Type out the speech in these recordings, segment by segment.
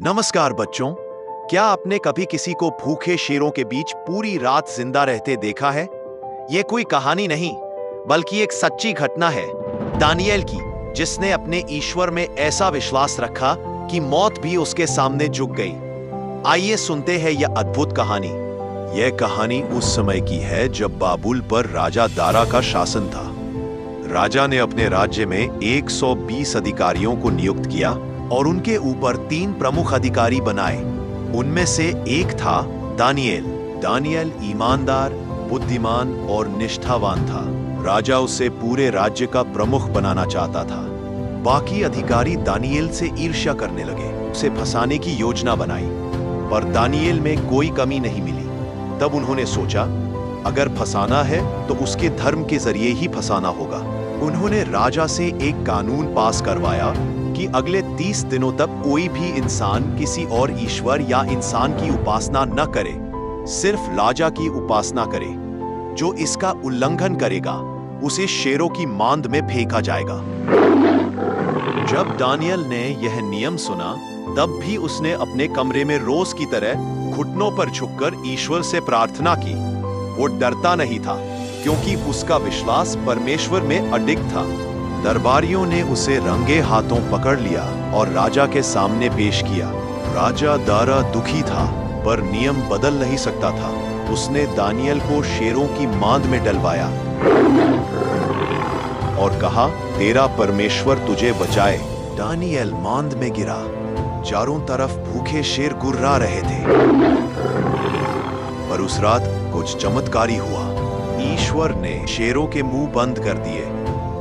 नमस्कार बच्चों, क्या आपने कभी किसी को भूखे शेरों के बीच पूरी रात जिंदा रहते देखा है? यह कोई कहानी नहीं, बल्कि एक सच्ची घटना है दानिएल की, जिसने अपने ईश्वर में ऐसा विश्वास रखा कि मौत भी उसके सामने झुक गई। आइए सुनते हैं यह अद्भुत कहानी। यह कहानी उस समय की है जब बाबुल पर राजा दारा का शासन था। राजा ने अपने राज्य में 120 अधिकारियों को नियुक्त किया और उनके ऊपर 3 प्रमुख अधिकारी बनाए। उनमें से एक था दानिएल। दानिएल ईमानदार, बुद्धिमान और निष्ठावान था। राजा उसे पूरे राज्य का प्रमुख बनाना चाहता था। बाकी अधिकारी दानिएल से ईर्ष्या करने लगे, उसे फंसाने की योजना बनाई, पर दानिएल में कोई कमी नहीं मिली। तब उन्होंने सोचा, अगर फंसाना है तो उसके धर्म के जरिए ही फंसाना होगा। उन्होंने राजा से एक कानून पास करवाया कि अगले 30 दिनों तक कोई भी इंसान किसी और ईश्वर या इंसान की उपासना न करे, सिर्फ राजा की उपासना करे। जो इसका उल्लंघन करेगा उसे शेरों की मांद में फेंका जाएगा। जब दानिएल ने यह नियम सुना, तब भी उसने अपने कमरे में रोज की तरह घुटनों पर झुककर ईश्वर से प्रार्थना की। वो डरता नहीं था, क्योंकि उसका विश्वास परमेश्वर में अडिग था। दरबारियों ने उसे रंगे हाथों पकड़ लिया और राजा के सामने पेश किया। राजा दारा दुखी था, पर नियम बदल नहीं सकता था। उसने दानिएल को शेरों की मांद में डलवाया और कहा, तेरा परमेश्वर तुझे बचाए। दानिएल मांद में गिरा। चारों तरफ भूखे शेर गुर्रा रहे थे। पर उस रात कुछ चमत्कारी हुआ। ईश्वर ने शेरों के मुंह बंद कर दिए।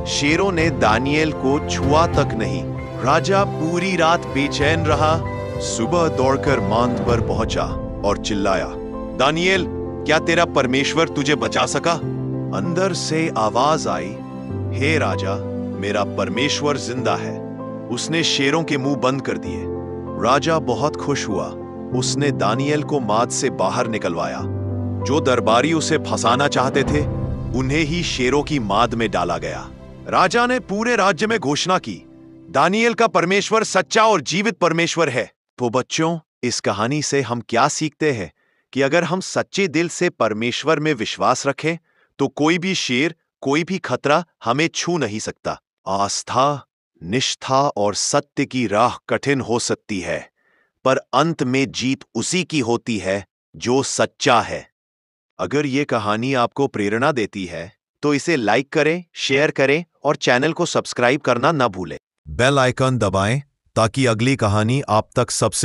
शेरों ने दानिएल को छुआ तक नहीं। राजा पूरी रात बेचैन रहा। सुबह दौड़कर मांद पर पहुंचा और चिल्लाया, दानिएल, क्या तेरा परमेश्वर तुझे बचा सका? अंदर से आवाज आई, हे राजा, मेरा परमेश्वर जिंदा है। उसने शेरों के मुंह बंद कर दिए। राजा बहुत खुश हुआ। उसने दानिएल को मांद से बाहर निकलवाया। जो दरबारी उसे फंसाना चाहते थे, उन्हें ही शेरों की मांद में डाला गया। राजा ने पूरे राज्य में घोषणा की, दानिएल का परमेश्वर सच्चा और जीवित परमेश्वर है। तो बच्चों, इस कहानी से हम क्या सीखते हैं कि अगर हम सच्चे दिल से परमेश्वर में विश्वास रखें, तो कोई भी शेर, कोई भी खतरा हमें छू नहीं सकता। आस्था, निष्ठा और सत्य की राह कठिन हो सकती है, पर अंत में जीत उसी की होती है जो सच्चा है। अगर ये कहानी आपको प्रेरणा देती है, तो इसे लाइक करें, शेयर करें और चैनल को सब्सक्राइब करना न भूलें। बेल आइकन दबाएं ताकि अगली कहानी आप तक सबसे